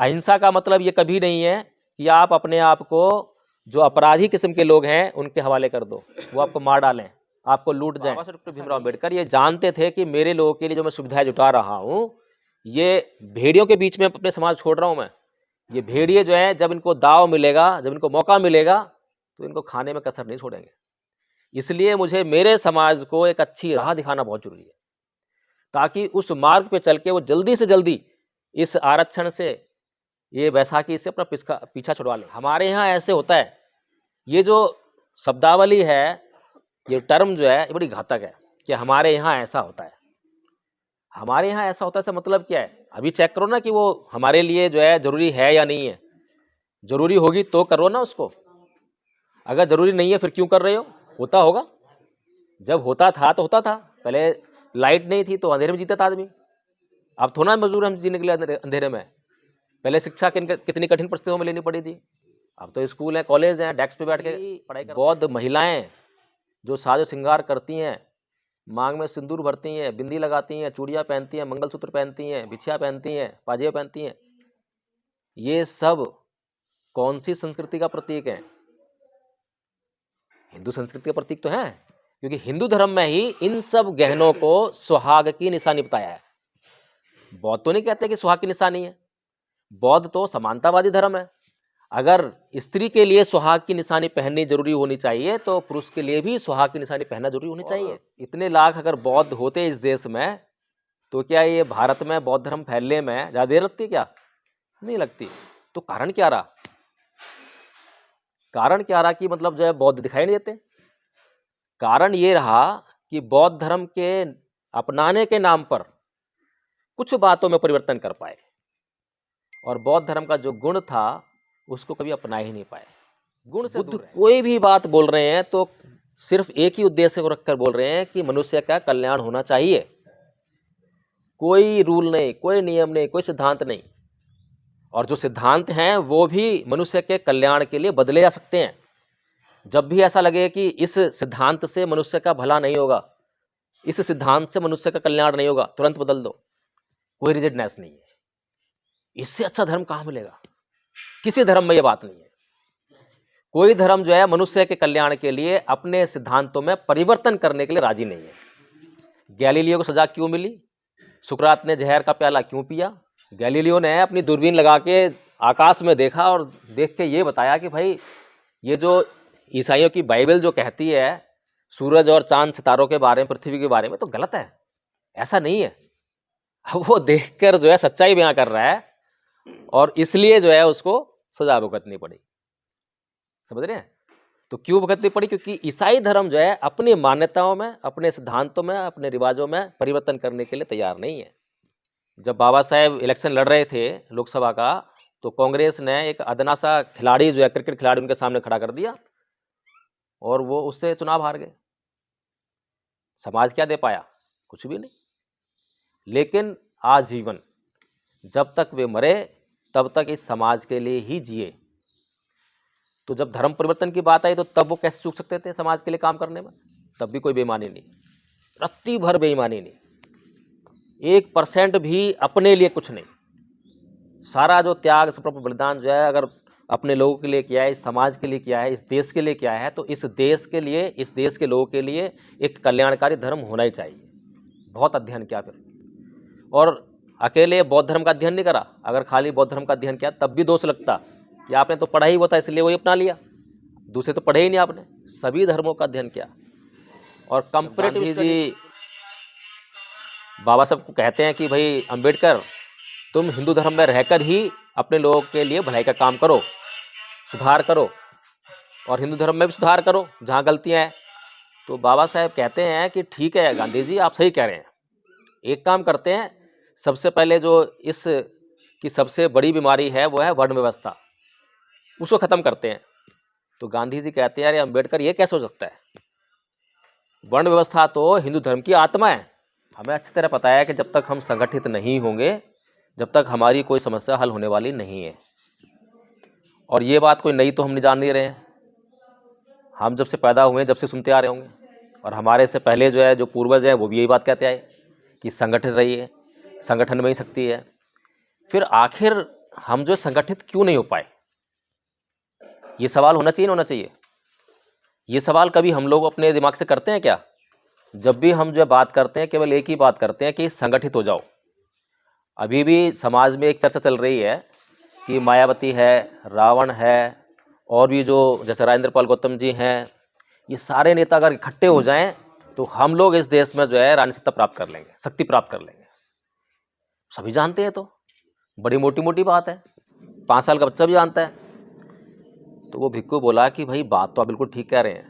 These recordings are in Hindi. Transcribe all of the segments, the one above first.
अहिंसा का मतलब ये कभी नहीं है कि आप अपने आप को जो अपराधी किस्म के लोग हैं उनके हवाले कर दो, वो आपको मार डालें, आपको लूट जाएं। बाबा साहब डॉक्टर भीमराव अम्बेडकर ये जानते थे कि मेरे लोगों के लिए जो मैं सुविधाएं जुटा रहा हूँ, ये भेड़ियों के बीच में अपने समाज छोड़ रहा हूँ मैं। ये भेड़िए जो हैं, जब इनको दाव मिलेगा, जब इनको मौका मिलेगा, तो इनको खाने में कसर नहीं छोड़ेंगे। इसलिए मुझे मेरे समाज को एक अच्छी राह दिखाना बहुत जरूरी है, ताकि उस मार्ग पे चल के वो जल्दी से जल्दी इस आरक्षण से, ये बैसाखी से अपना पीछा छुड़वा लें। हमारे यहाँ ऐसे होता है, ये जो शब्दावली है, ये टर्म जो है, ये बड़ी घातक है कि हमारे यहाँ ऐसा होता है। हमारे यहाँ ऐसा होता है इसका मतलब क्या है? अभी चेक करो ना कि वो हमारे लिए जो है जरूरी है या नहीं है। जरूरी होगी तो करो ना उसको, अगर जरूरी नहीं है फिर क्यों कर रहे हो? होता होगा, जब होता था तो होता था। पहले लाइट नहीं थी तो अंधेरे में जीता था आदमी, अब थोड़ा मजबूर हम जीने के लिए अंधेरे में। पहले शिक्षा कितनी कठिन परिस्थितियों में लेनी पड़ी थी, अब तो स्कूल है, कॉलेज हैं, डेस्क पे बैठ के पढ़ाई कर। बौद्ध महिलाएं जो साजो श्रृंगार करती हैं, मांग में सिंदूर भरती हैं, बिंदी लगाती हैं, चूड़ियाँ पहनती हैं, मंगलसूत्र पहनती हैं, बिछिया पहनती हैं, पाजेब पहनती हैं, ये सब कौन सी संस्कृति का प्रतीक है? हिंदू संस्कृति का प्रतीक तो है, क्योंकि हिंदू धर्म में ही इन सब गहनों को सुहाग की निशानी बताया है। बौद्ध तो नहीं कहते कि सुहाग की निशानी है, बौद्ध तो समानतावादी धर्म है। अगर स्त्री के लिए सुहाग की निशानी पहननी जरूरी होनी चाहिए तो पुरुष के लिए भी सुहाग की निशानी पहनना जरूरी होनी चाहिए। इतने लाख अगर बौद्ध होते इस देश में, तो क्या ये भारत में बौद्ध धर्म फैलने में ज़्यादा देर लगती? क्या नहीं लगती। तो कारण क्या रहा? कारण क्या रहा कि मतलब जो है बौद्ध दिखाई नहीं देते? कारण ये रहा कि बौद्ध धर्म के अपनाने के नाम पर कुछ बातों में परिवर्तन कर पाए, और बौद्ध धर्म का जो गुण था उसको कभी अपना ही नहीं पाए। गुण से बुद्ध कोई भी बात बोल रहे हैं तो सिर्फ एक ही उद्देश्य को रखकर बोल रहे हैं कि मनुष्य का कल्याण होना चाहिए। कोई रूल नहीं, कोई नियम नहीं, कोई सिद्धांत नहीं, और जो सिद्धांत हैं वो भी मनुष्य के कल्याण के लिए बदले जा सकते हैं। जब भी ऐसा लगे कि इस सिद्धांत से मनुष्य का भला नहीं होगा, इस सिद्धांत से मनुष्य का कल्याण नहीं होगा, तुरंत बदल दो, कोई रिजिडनेस नहीं है। इससे अच्छा धर्म कहाँ मिलेगा? किसी धर्म में ये बात नहीं है। कोई धर्म जो है मनुष्य के कल्याण के लिए अपने सिद्धांतों में परिवर्तन करने के लिए राजी नहीं है। गैलीलियो को सजा क्यों मिली? सुकरात ने जहर का प्याला क्यों पिया? गैलीलियो ने अपनी दूरबीन लगा के आकाश में देखा और देख के ये बताया कि भाई ये जो ईसाइयों की बाइबल जो कहती है सूरज और चांद सितारों के बारे में, पृथ्वी के बारे में, तो गलत है, ऐसा नहीं है। अब वो देखकर जो है सच्चाई बयां कर रहा है, और इसलिए जो है उसको सजा भुगतनी पड़ी। समझ रहे हैं? तो क्यों भुगतनी पड़ी? क्योंकि ईसाई धर्म जो है अपनी मान्यताओं में, अपने सिद्धांतों में, अपने रिवाजों में परिवर्तन करने के लिए तैयार नहीं है। जब बाबा साहेब इलेक्शन लड़ रहे थे लोकसभा का, तो कांग्रेस ने एक अदना सा खिलाड़ी जो है, क्रिकेट खिलाड़ी, उनके सामने खड़ा कर दिया और वो उससे चुनाव हार गए। समाज क्या दे पाया? कुछ भी नहीं। लेकिन आजीवन जब तक वे मरे तब तक इस समाज के लिए ही जिए। तो जब धर्म परिवर्तन की बात आई तो तब वो कैसे चूक सकते थे समाज के लिए काम करने में? तब भी कोई बेईमानी नहीं, रत्ती भर बेईमानी नहीं, 1% भी अपने लिए कुछ नहीं। सारा जो त्याग, समर्पण, बलिदान जो है अगर अपने लोगों के लिए किया है, इस समाज के लिए किया है, इस देश के लिए किया है, तो इस देश के लिए, इस देश के लोगों के लिए एक कल्याणकारी धर्म होना ही चाहिए। बहुत अध्ययन किया फिर, और अकेले बौद्ध धर्म का अध्ययन नहीं करा। अगर खाली बौद्ध धर्म का अध्ययन किया तब भी दोष लगता कि आपने तो पढ़ा ही हुआ था इसलिए वही अपना लिया, दूसरे तो पढ़े ही नहीं आपने। सभी धर्मों का अध्ययन किया। और कंपैरेटिव जी बाबा साहब को कहते हैं कि भाई अंबेडकर, तुम हिंदू धर्म में रहकर ही अपने लोगों के लिए भलाई का काम करो, सुधार करो, और हिंदू धर्म में भी सुधार करो जहाँ गलतियाँ हैं। तो बाबा साहब कहते हैं कि ठीक है गांधी जी, आप सही कह रहे हैं, एक काम करते हैं, सबसे पहले जो इस की सबसे बड़ी बीमारी है वो है वर्ण व्यवस्था, उसको ख़त्म करते हैं। तो गांधी जी कहते हैं अरे अंबेडकर, ये कैसे हो सकता है? वर्ण व्यवस्था तो हिंदू धर्म की आत्मा है। हमें अच्छी तरह पता है कि जब तक हम संगठित नहीं होंगे, जब तक हमारी कोई समस्या हल होने वाली नहीं है। और ये बात कोई नई तो हम नहीं जान नहीं रहे हैं, हम जब से पैदा हुए जब से सुनते आ रहे होंगे, और हमारे से पहले जो है जो पूर्वज हैं वो भी यही बात कहते आए कि संगठित रहिए, संगठन में ही शक्ति है। फिर आखिर हम जो संगठित क्यों नहीं हो पाए, ये सवाल होना चाहिए, होना चाहिए। ये सवाल कभी हम लोग अपने दिमाग से करते हैं क्या? जब भी हम जो बात करते हैं केवल एक ही बात करते हैं कि संगठित हो जाओ। अभी भी समाज में एक चर्चा चल रही है कि मायावती है, रावण है, और भी जो जैसे राजेंद्र पाल गौतम जी हैं, ये सारे नेता अगर इकट्ठे हो जाएं तो हम लोग इस देश में जो है राजनीति प्राप्त कर लेंगे, शक्ति प्राप्त कर लेंगे। सभी जानते हैं, तो बड़ी मोटी मोटी बात है, 5 साल का बच्चा भी जानता है। तो वो भिक्खू बोला कि भाई बात तो आप बिल्कुल ठीक कह रहे हैं,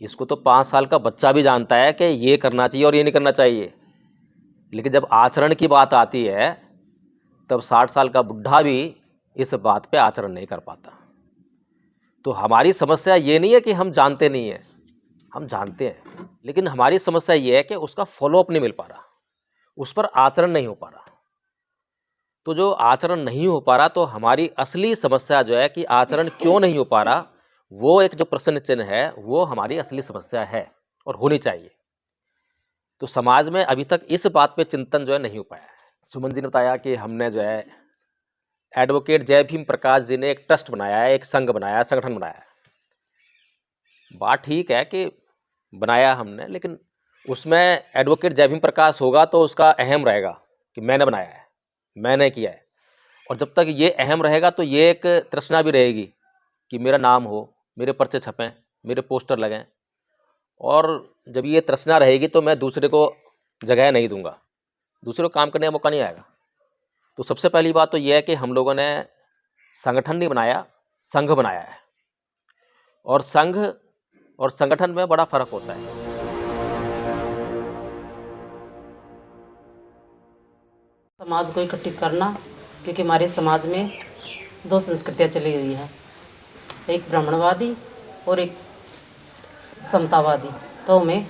इसको तो 5 साल का बच्चा भी जानता है कि ये करना चाहिए और ये नहीं करना चाहिए, लेकिन जब आचरण की बात आती है तब 60 साल का बुढ़ा भी इस बात पे आचरण नहीं कर पाता। तो हमारी समस्या ये नहीं है कि हम जानते नहीं हैं, हम जानते हैं, लेकिन हमारी समस्या ये है कि उसका फॉलोअप नहीं मिल पा रहा, उस पर आचरण नहीं हो पा रहा। तो जो आचरण नहीं हो पा रहा, तो हमारी असली समस्या जो है कि आचरण क्यों नहीं हो पा रहा, वो एक जो प्रश्न चिन्ह है वो हमारी असली समस्या है और होनी चाहिए। तो समाज में अभी तक इस बात पे चिंतन जो है नहीं हो पाया है। सुमन जी ने बताया कि हमने जो है एडवोकेट जय भीम प्रकाश जी ने एक ट्रस्ट बनाया है, एक संघ बनाया है, संगठन बनाया है। बात ठीक है कि बनाया हमने, लेकिन उसमें एडवोकेट जय भीम प्रकाश होगा तो उसका अहम रहेगा कि मैंने बनाया है, मैंने किया है। और जब तक ये अहम रहेगा तो ये एक तृष्णा भी रहेगी कि मेरा नाम हो, मेरे पर्चे छपें, मेरे पोस्टर लगें। और जब ये तृष्णा रहेगी तो मैं दूसरे को जगह नहीं दूंगा, दूसरे को काम करने का मौका नहीं आएगा। तो सबसे पहली बात तो ये है कि हम लोगों ने संगठन नहीं बनाया, संघ बनाया है। और संघ और संगठन में बड़ा फर्क होता है। समाज को इकट्ठित करना, क्योंकि हमारे समाज में 2 संस्कृतियाँ चली हुई हैं, एक ब्राह्मणवादी और एक समतावादी। तो हमें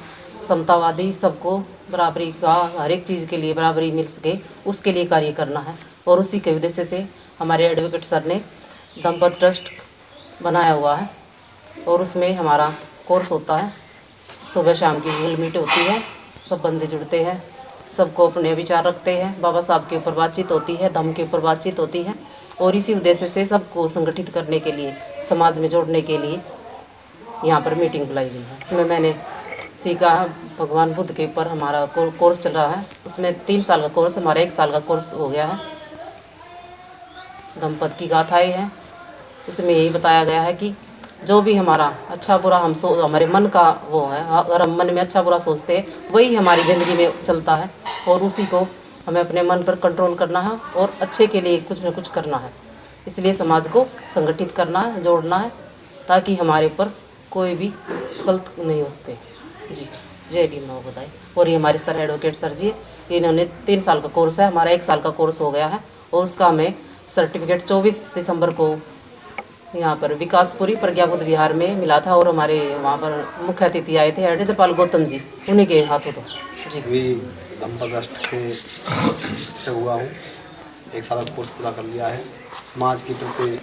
समतावादी सबको बराबरी का, हर एक चीज़ के लिए बराबरी मिल सके उसके लिए कार्य करना है। और उसी के उद्देश्य से हमारे एडवोकेट सर ने दंपत ट्रस्ट बनाया हुआ है, और उसमें हमारा कोर्स होता है, सुबह शाम की गूगल मीट होती है, सब बंदे जुड़ते हैं, सबको अपने विचार रखते हैं, बाबा साहब के ऊपर बातचीत होती है, धम्म के ऊपर बातचीत होती है। और इसी उद्देश्य से सबको संगठित करने के लिए, समाज में जोड़ने के लिए यहाँ पर मीटिंग बुलाई गई है। इसमें मैंने सीखा, भगवान बुद्ध के ऊपर हमारा कोर्स चल रहा है, उसमें 3 साल का कोर्स, हमारा 1 साल का कोर्स हो गया है। दंपत की गाथाएँ हैं, उसमें यही बताया गया है कि जो भी हमारा अच्छा बुरा हमारे मन का वो है, अगर हम मन में अच्छा बुरा सोचते हैं वही हमारी ज़िंदगी में चलता है, और उसी को हमें अपने मन पर कंट्रोल करना है और अच्छे के लिए कुछ न कुछ करना है। इसलिए समाज को संगठित करना है, जोड़ना है, ताकि हमारे ऊपर कोई भी गलत नहीं हो सके। जी, जय भीम नमोबुद्धाय। और ये हमारे सर एडवोकेट सर जी, इन्होंने 3 साल का कोर्स है, हमारा 1 साल का कोर्स हो गया है, और उसका हमें सर्टिफिकेट 24 दिसंबर को यहाँ पर विकासपुरी प्रज्ञाबुद्ध विहार में मिला था। और हमारे वहाँ पर मुख्य अतिथि आए थे राजेंद्र पाल गौतम जी, उन्हीं के हाथों तो जी। भी दंपत ट्रस्ट के से हुआ हूँ, 1 साल का कोर्स पूरा कर लिया है। समाज के प्रति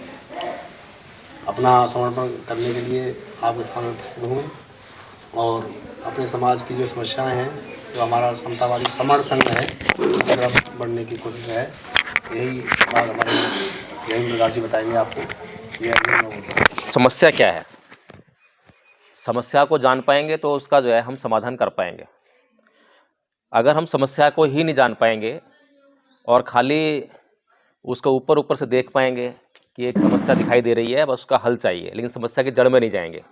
अपना समर्पण करने के लिए आपके सामने उपस्थित हुए, और अपने समाज की जो समस्याएं हैं, जो हमारा समतावादी समर संघ है, उसकी तरफ बढ़ने की कोशिश है। यही बात हमारे जय प्रकाश जी बताएंगे आपको। समस्या क्या है? समस्या को जान पाएंगे तो उसका जो है हम समाधान कर पाएंगे। अगर हम समस्या को ही नहीं जान पाएंगे और खाली उसको ऊपर ऊपर से देख पाएंगे कि एक समस्या दिखाई दे रही है, बस उसका हल चाहिए, लेकिन समस्या की जड़ में नहीं जाएंगे,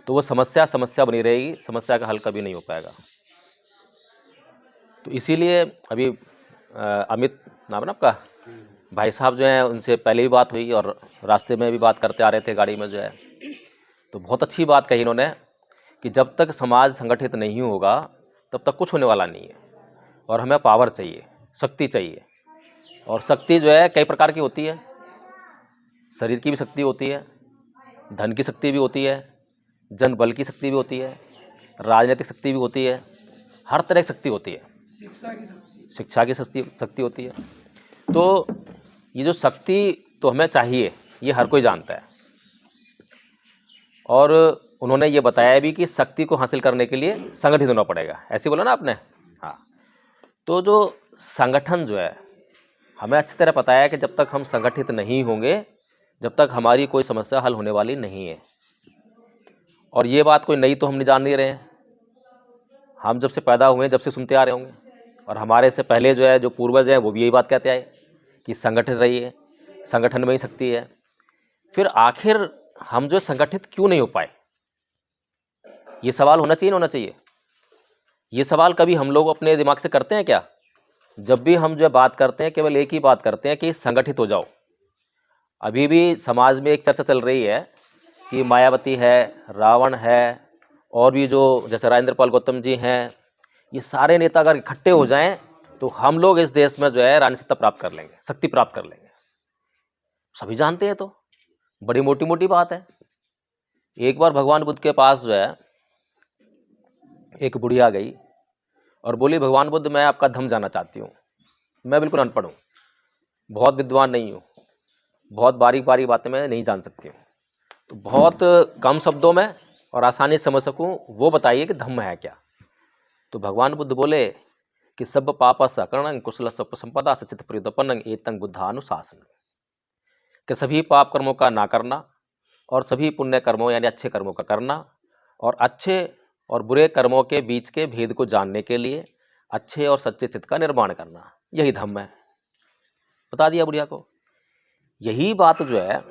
तो वो समस्या बनी रहेगी, समस्या का हल कभी नहीं हो पाएगा। तो इसीलिए अभी अमित नाम है ना आपका, भाई साहब जो हैं, उनसे पहले भी बात हुई और रास्ते में भी बात करते आ रहे थे गाड़ी में जो है, तो बहुत अच्छी बात कही इन्होंने कि जब तक समाज संगठित नहीं होगा तब तक कुछ होने वाला नहीं है, और हमें पावर चाहिए, शक्ति चाहिए। और शक्ति जो है कई प्रकार की होती है, शरीर की भी शक्ति होती है, धन की शक्ति भी होती है, जन बल की शक्ति भी होती है, राजनीतिक शक्ति भी होती है, हर तरह की शक्ति होती है, शिक्षा की शक्ति होती है। तो ये जो शक्ति तो हमें चाहिए, ये हर कोई जानता है। और उन्होंने ये बताया भी कि शक्ति को हासिल करने के लिए संगठित होना पड़ेगा, ऐसे बोला ना आपने। हाँ, तो जो संगठन जो है, हमें अच्छी तरह पता है कि जब तक हम संगठित नहीं होंगे, जब तक हमारी कोई समस्या हल होने वाली नहीं है। और ये बात कोई नई तो हम नहीं जान नहीं रहे हैं, हम जब से पैदा हुए जब से सुनते आ रहे होंगे, और हमारे से पहले जो है जो पूर्वज हैं वो भी यही बात कहते आए कि संगठित रहिए, संगठन में ही शक्ति है। फिर आखिर हम जो संगठित क्यों नहीं हो पाए, ये सवाल होना चाहिए ना होना चाहिए? ये सवाल कभी हम लोग अपने दिमाग से करते हैं क्या? जब भी हम जो बात करते हैं केवल एक ही बात करते हैं कि संगठित हो जाओ। अभी भी समाज में एक चर्चा चल रही है कि मायावती है, रावण है, और भी जो जैसे राजेंद्र पाल गौतम जी हैं, ये सारे नेता अगर इकट्ठे हो जाएं तो हम लोग इस देश में जो है राजनीतिकता प्राप्त कर लेंगे, शक्ति प्राप्त कर लेंगे। सभी जानते हैं, तो बड़ी मोटी मोटी बात है। एक बार भगवान बुद्ध के पास जो है एक बुढ़िया गई और बोली, भगवान बुद्ध मैं आपका धम्म जानना चाहती हूँ, मैं बिल्कुल अनपढ़ हूँ, बहुत विद्वान नहीं हूँ, बहुत बारीक बारीक बातें मैं नहीं जान सकती हूँ, तो बहुत कम शब्दों में और आसानी से समझ सकूँ वो बताइए कि धम्म है क्या। तो भगवान बुद्ध बोले कि सब पापस अकर्णं कुशल संपदा सचित प्रियोदपन्नं एतं बुद्धानुशासन, कि सभी पाप कर्मों का ना करना और सभी पुण्य कर्मों यानी अच्छे कर्मों का करना, और अच्छे और बुरे कर्मों के बीच के भेद को जानने के लिए अच्छे और सच्चे चित्त का निर्माण करना, यही धम्म है। बता दिया बुढ़िया को। यही बात जो है,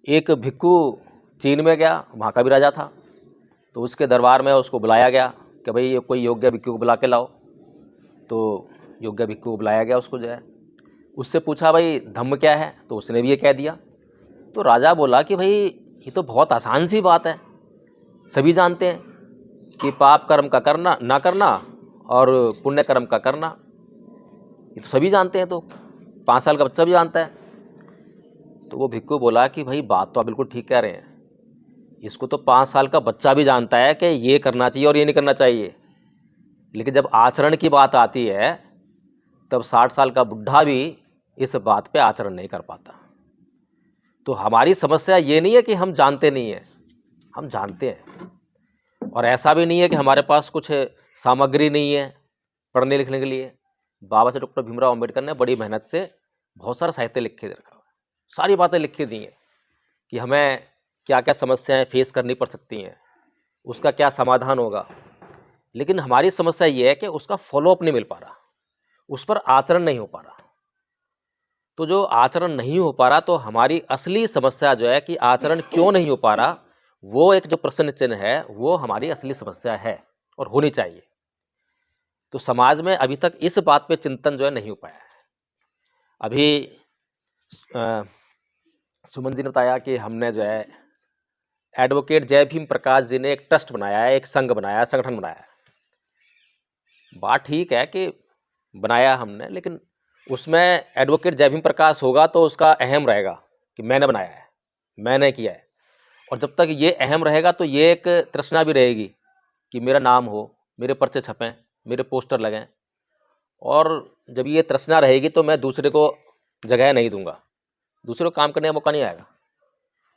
एक भिक्खु चीन में गया, वहाँ का भी राजा था, तो उसके दरबार में उसको बुलाया गया कि भाई कोई योग्य भिक्खु को बुला के लाओ। तो योग्य भिक्खु को बुलाया गया, उसको जो है उससे पूछा भाई धम्म क्या है, तो उसने भी ये कह दिया। तो राजा बोला कि भाई ये तो बहुत आसान सी बात है, सभी जानते हैं कि पाप कर्म का करना ना करना और पुण्य कर्म का करना, ये तो सभी जानते हैं, तो 5 साल का बच्चा भी जानता है। तो वो भिक्खु बोला कि भाई बात तो आप बिल्कुल ठीक कह रहे हैं, इसको तो 5 साल का बच्चा भी जानता है कि ये करना चाहिए और ये नहीं करना चाहिए, लेकिन जब आचरण की बात आती है तब 60 साल का बुढ़ा भी इस बात पे आचरण नहीं कर पाता। तो हमारी समस्या ये नहीं है कि हम जानते नहीं हैं, हम जानते हैं, और ऐसा भी नहीं है कि हमारे पास कुछ सामग्री नहीं है पढ़ने लिखने के लिए। बाबा साहब डॉक्टर भीमराव अम्बेडकर ने बड़ी मेहनत से बहुत सारा साहित्य लिख के रखा हुआ है, सारी बातें लिख के दी हैं कि हमें क्या क्या समस्याएं फेस करनी पड़ सकती हैं, उसका क्या समाधान होगा। लेकिन हमारी समस्या ये है कि उसका फॉलोअप नहीं मिल पा रहा, उस पर आचरण नहीं हो पा रहा। तो जो आचरण नहीं हो पा रहा, तो हमारी असली समस्या जो है कि आचरण क्यों नहीं हो पा रहा, वो एक जो प्रश्न चिन्ह है वो हमारी असली समस्या है और होनी चाहिए। तो समाज में अभी तक इस बात पे चिंतन जो है नहीं हो पाया है। अभी सुमन जी ने बताया कि हमने जो है एडवोकेट जय भीम प्रकाश जी ने एक ट्रस्ट बनाया है, एक संघ बनाया है, संगठन बनाया है। बात ठीक है कि बनाया हमने, लेकिन उसमें एडवोकेट जय भीम प्रकाश होगा तो उसका अहम रहेगा कि मैंने बनाया है, मैंने किया है। और जब तक ये अहम रहेगा तो ये एक तृष्णा भी रहेगी कि मेरा नाम हो, मेरे पर्चे छपें, मेरे पोस्टर लगें। और जब ये तृष्णा रहेगी तो मैं दूसरे को जगह नहीं दूंगा, दूसरे को काम करने का मौका नहीं आएगा।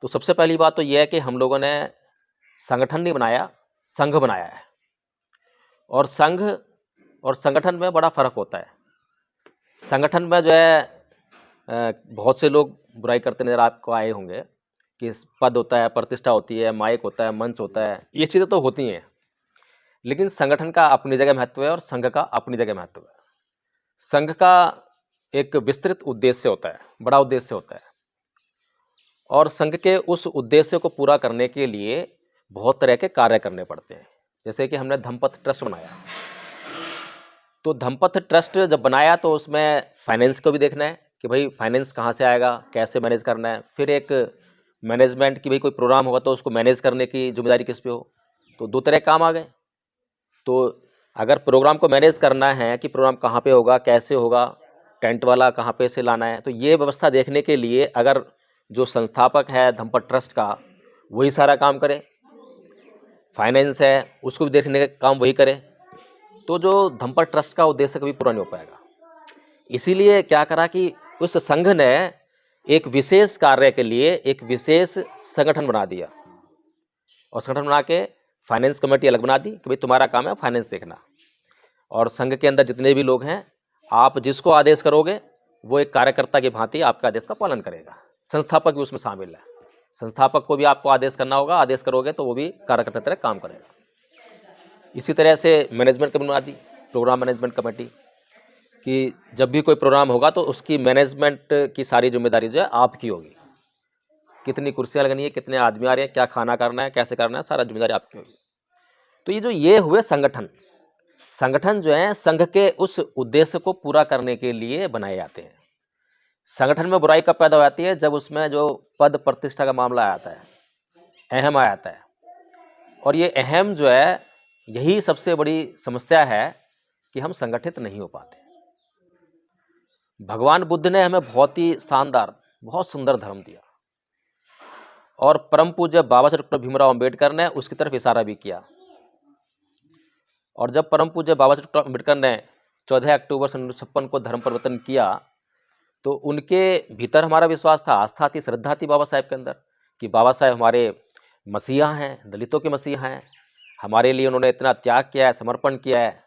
तो सबसे पहली बात तो ये है कि हम लोगों ने संगठन नहीं बनाया, संघ बनाया है। और संघ और संगठन में बड़ा फ़र्क होता है। संगठन में जो है बहुत से लोग बुराई करते नजर आपको आए होंगे कि पद होता है, प्रतिष्ठा होती है, माइक होता है, मंच होता है, ये चीज़ें तो होती हैं, लेकिन संगठन का अपनी जगह महत्व है और संघ का अपनी जगह महत्व है। संघ का एक विस्तृत उद्देश्य होता है, बड़ा उद्देश्य होता है, और संघ के उस उद्देश्य को पूरा करने के लिए बहुत तरह के कार्य करने पड़ते हैं। जैसे कि हमने धम्मपथ ट्रस्ट बनाया, तो धम्मपथ ट्रस्ट जब बनाया तो उसमें फाइनेंस को भी देखना है कि भाई फाइनेंस कहाँ से आएगा, कैसे मैनेज करना है। फिर एक मैनेजमेंट की भाई कोई प्रोग्राम होगा तो उसको मैनेज करने की जिम्मेदारी किस पे हो। तो 2 तरह काम आ गए। तो अगर प्रोग्राम को मैनेज करना है कि प्रोग्राम कहाँ पे होगा, कैसे होगा, टेंट वाला कहाँ पे से लाना है, तो ये व्यवस्था देखने के लिए अगर जो संस्थापक है धम्मपथ ट्रस्ट का वही सारा काम करे, फाइनेंस है उसको भी देखने का काम वही करे, तो जो धम्मपथ ट्रस्ट का उद्देश्य कभी पूरा नहीं हो पाएगा। इसीलिए क्या करा कि उस संघ ने एक विशेष कार्य के लिए एक विशेष संगठन बना दिया, और संगठन बना के फाइनेंस कमेटी अलग बना दी कि भाई तुम्हारा काम है फाइनेंस देखना, और संघ के अंदर जितने भी लोग हैं आप जिसको आदेश करोगे वो एक कार्यकर्ता की भांति आपके आदेश का पालन करेगा। संस्थापक भी उसमें शामिल है। संस्थापक को भी आपको आदेश करना होगा, आदेश करोगे तो वो भी कार्यकर्ता की तरह काम करेगा। इसी तरह से मैनेजमेंट कमेटी बना दी, प्रोग्राम मैनेजमेंट कमेटी, कि जब भी कोई प्रोग्राम होगा तो उसकी मैनेजमेंट की सारी जिम्मेदारी जो है आपकी होगी। कितनी कुर्सियाँ लगनी है, कितने आदमी आ रहे हैं, क्या खाना करना है, कैसे करना है, सारा जिम्मेदारी आपकी होगी। तो ये हुए संगठन। संगठन जो है संघ के उस उद्देश्य को पूरा करने के लिए बनाए जाते हैं। संगठन में बुराई कब पैदा हो जाती है? जब उसमें जो पद प्रतिष्ठा का मामला आ जाता है, अहम आ जाता है। और ये अहम जो है, यही सबसे बड़ी समस्या है कि हम संगठित नहीं हो पाते। भगवान बुद्ध ने हमें बहुत ही शानदार, बहुत सुंदर धर्म दिया, और परम पूज्य बाबा साहेब डॉक्टर भीमराव अंबेडकर ने उसकी तरफ इशारा भी किया। और जब परम पूज्य बाबा साहेब डॉक्टर अंबेडकर ने 14 अक्टूबर 1956 को धर्म परिवर्तन किया, तो उनके भीतर हमारा विश्वास था, आस्था थी, श्रद्धा थी बाबा साहेब के अंदर, कि बाबा साहेब हमारे मसीहा हैं, दलितों के मसीहा हैं, हमारे लिए उन्होंने इतना त्याग किया है, समर्पण किया है।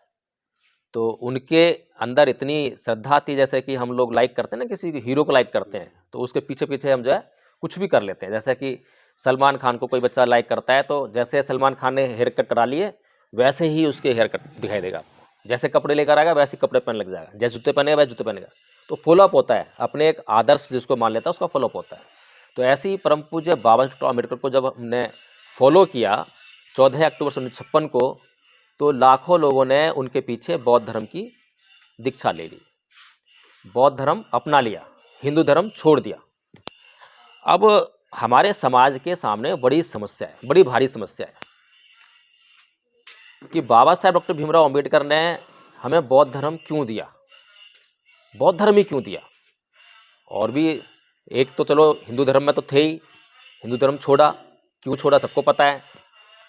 तो उनके अंदर इतनी श्रद्धा थी, जैसे कि हम लोग लाइक करते हैं ना, किसी हीरो को लाइक करते हैं, तो उसके पीछे पीछे हम जो है कुछ भी कर लेते हैं। जैसे कि सलमान खान को कोई बच्चा लाइक करता है, तो जैसे सलमान खान ने हेयर कट करा लिए, वैसे ही उसके हेयर कट दिखाई देगा आपको। जैसे कपड़े लेकर आएगा वैसे कपड़े पहन लग जाएगा, जैसे जूते पहनेगा वैसे जूते पहनेगा। तो फॉलोअप होता है, अपने एक आदर्श जिसको मान लेता है उसका फॉलोअप होता है। तो ऐसे ही परम पूज्य बाबा साहेब अम्बेडकर को जब हमने फॉलो किया 14 अक्टूबर 1956 को, तो लाखों लोगों ने उनके पीछे बौद्ध धर्म की दीक्षा ले ली, बौद्ध धर्म अपना लिया, हिंदू धर्म छोड़ दिया। अब हमारे समाज के सामने बड़ी समस्या है, बड़ी भारी समस्या है कि बाबा साहेब डॉक्टर भीमराव अंबेडकर ने हमें बौद्ध धर्म क्यों दिया, बौद्ध धर्म ही क्यों दिया। और भी एक तो चलो हिंदू धर्म में तो थे ही, हिंदू धर्म छोड़ा, क्यों छोड़ा सबको पता है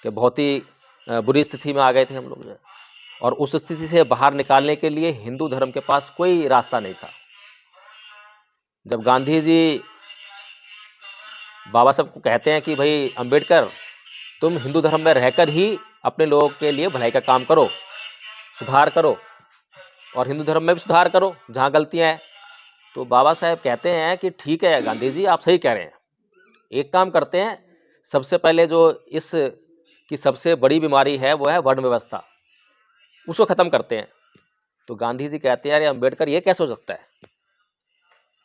कि बहुत ही बुरी स्थिति में आ गए थे हम लोग जो, और उस स्थिति से बाहर निकालने के लिए हिंदू धर्म के पास कोई रास्ता नहीं था। जब गांधी जी बाबा साहब को कहते हैं कि भाई अंबेडकर, तुम हिंदू धर्म में रहकर ही अपने लोगों के लिए भलाई का काम करो, सुधार करो, और हिंदू धर्म में भी सुधार करो जहाँ गलतियाँ हैं। तो बाबा साहेब कहते हैं कि ठीक है गांधी जी, आप सही कह रहे हैं, एक काम करते हैं, सबसे पहले जो इस की सबसे बड़ी बीमारी है वो है वर्ण व्यवस्था, उसको ख़त्म करते हैं। तो गांधी जी कहते हैं अरे अंबेडकर, ये कैसे हो सकता है,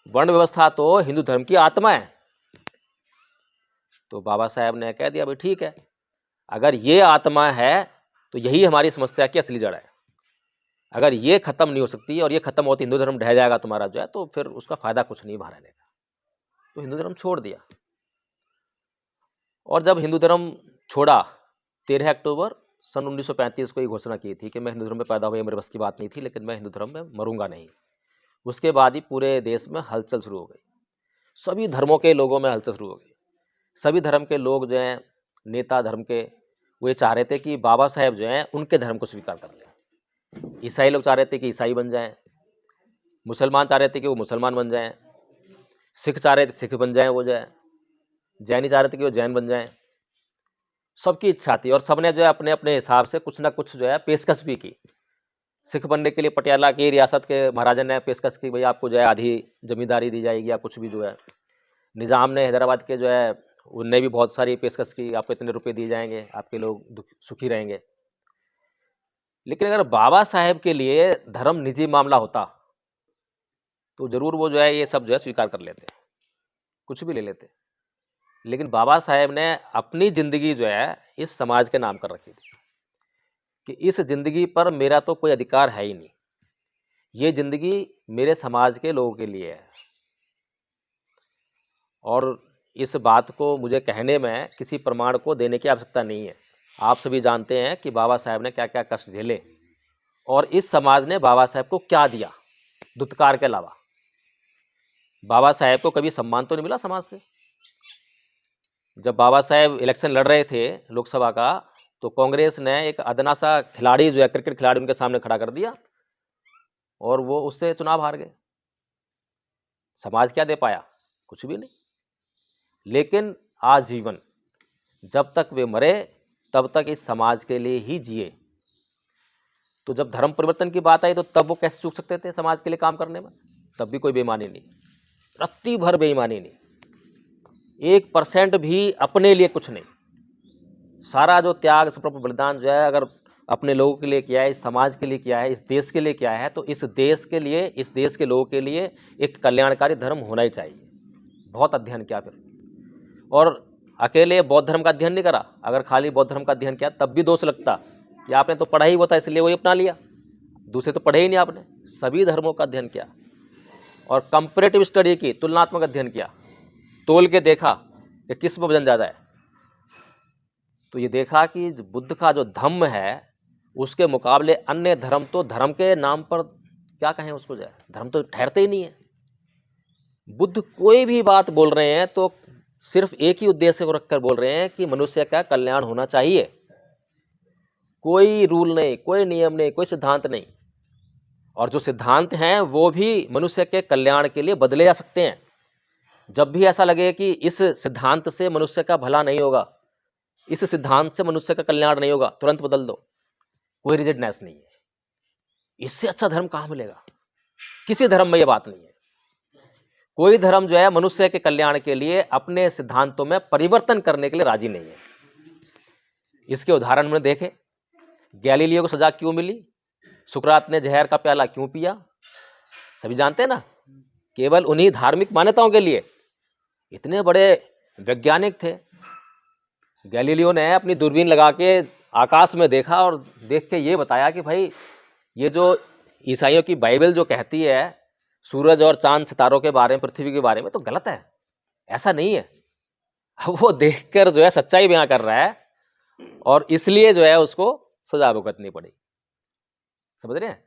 वर्ण व्यवस्था तो हिंदू धर्म की आत्मा है। तो बाबा साहेब ने कह दिया भाई ठीक है, अगर ये आत्मा है तो यही हमारी समस्या की असली जड़ है। अगर ये ख़त्म नहीं हो सकती और ये ख़त्म होती हिंदू धर्म ढह जाएगा तुम्हारा जो है, तो फिर उसका फ़ायदा कुछ नहीं बाहर रहने का। तो हिंदू धर्म छोड़ दिया। और जब हिंदू धर्म छोड़ा, 13 अक्टूबर सन 1935 को ये घोषणा की थी कि मैं हिंदू धर्म में पैदा हुआ, मेरे बस की बात नहीं थी, लेकिन मैं हिंदू धर्म में मरूंगा नहीं। उसके बाद ही पूरे देश में हलचल शुरू हो गई, सभी धर्मों के लोगों में हलचल शुरू हो गई। सभी धर्म के लोग जो हैं, नेता धर्म के, वो ये चाह रहे थे कि बाबा साहेब जो हैं उनके धर्म को स्वीकार कर लें। ईसाई लोग चाह रहे थे कि ईसाई बन जाएं, मुसलमान चाह रहे थे कि वो मुसलमान बन जाएं, सिख चाह रहे थे सिख बन जाएं वो जो है, जैनी चाह रहे थे कि वो जैन बन जाएं। सबकी इच्छा थी और सबने जो है अपने अपने हिसाब से कुछ ना कुछ जो है पेशकश भी की। सिख बनने के लिए पटियाला की रियासत के महाराजा ने पेशकश की, भाई आपको जो है आधी जमींदारी दी जाएगी या कुछ भी जो है। निज़ाम ने हैदराबाद के जो है उनने भी बहुत सारी पेशकश की, आपको इतने रुपए दिए जाएंगे, आपके लोग सुखी रहेंगे। लेकिन अगर बाबा साहेब के लिए धर्म निजी मामला होता तो ज़रूर वो जो है ये सब जो है स्वीकार कर लेते, कुछ भी ले लेते। लेकिन बाबा साहेब ने अपनी ज़िंदगी जो है इस समाज के नाम कर रखी थी कि इस ज़िंदगी पर मेरा तो कोई अधिकार है ही नहीं, ये ज़िंदगी मेरे समाज के लोगों के लिए है। और इस बात को मुझे कहने में किसी प्रमाण को देने की आवश्यकता नहीं है। आप सभी जानते हैं कि बाबा साहेब ने क्या क्या कष्ट झेले और इस समाज ने बाबा साहेब को क्या दिया दुत्कार के अलावा। बाबा साहेब को कभी सम्मान तो नहीं मिला समाज से। जब बाबा साहेब इलेक्शन लड़ रहे थे लोकसभा का, तो कांग्रेस ने एक अदना सा खिलाड़ी जो है, क्रिकेट खिलाड़ी, उनके सामने खड़ा कर दिया और वो उससे चुनाव हार गए। समाज क्या दे पाया? कुछ भी नहीं। लेकिन आजीवन जब तक वे मरे तब तक इस समाज के लिए ही जिए। तो जब धर्म परिवर्तन की बात आई तो तब वो कैसे चूक सकते थे समाज के लिए काम करने में? तब भी कोई बेईमानी नहीं, रत्ती भर बेईमानी नहीं, 1% भी अपने लिए कुछ नहीं। सारा जो त्याग समर्पण बलिदान जो है अगर अपने लोगों के लिए किया है, इस समाज के लिए किया है, इस देश के लिए किया है, तो इस देश के लिए, इस देश के लोगों के लिए एक कल्याणकारी धर्म होना ही चाहिए। बहुत अध्ययन किया फिर, और अकेले बौद्ध धर्म का अध्ययन नहीं करा। अगर खाली बौद्ध धर्म का अध्ययन किया तब भी दोष लगता कि आपने तो पढ़ा ही वो था इसलिए वही अपना लिया, दूसरे तो पढ़े ही नहीं आपने। सभी धर्मों का अध्ययन किया और कंपैरेटिव स्टडी की, तुलनात्मक अध्ययन किया, तोल के देखा कि किस में वजन ज़्यादा है। तो ये देखा कि बुद्ध का जो धम्म है उसके मुकाबले अन्य धर्म तो धर्म के नाम पर क्या कहें उसको, जाए धर्म तो ठहरते ही नहीं है। बुद्ध कोई भी बात बोल रहे हैं तो सिर्फ एक ही उद्देश्य को रखकर बोल रहे हैं कि मनुष्य का कल्याण होना चाहिए। कोई रूल नहीं, कोई नियम नहीं, कोई सिद्धांत नहीं। और जो सिद्धांत हैं वो भी मनुष्य के कल्याण के लिए बदले जा सकते हैं। जब भी ऐसा लगे कि इस सिद्धांत से मनुष्य का भला नहीं होगा, इस सिद्धांत से मनुष्य का कल्याण नहीं होगा, तुरंत बदल दो, कोई रिजिडनेस नहीं है। इससे अच्छा धर्म कहाँ मिलेगा? किसी धर्म में ये बात नहीं है। कोई धर्म जो है मनुष्य के कल्याण के लिए अपने सिद्धांतों में परिवर्तन करने के लिए राजी नहीं है। इसके उदाहरण हमने देखे। गैलीलियो को सजा क्यों मिली? सुकरात ने जहर का प्याला क्यों पिया? सभी जानते हैं ना, केवल उन्हीं धार्मिक मान्यताओं के लिए। इतने बड़े वैज्ञानिक थे। गैलीलियो ने अपनी दूरबीन लगा के आकाश में देखा और देख के ये बताया कि भाई ये जो ईसाइयों की बाइबल जो कहती है सूरज और चांद सितारों के बारे में, पृथ्वी के बारे में, तो गलत है, ऐसा नहीं है। अब वो देखकर जो है सच्चाई बयां कर रहा है और इसलिए जो है उसको सजा भुगतनी पड़ी। समझ रहे हैं?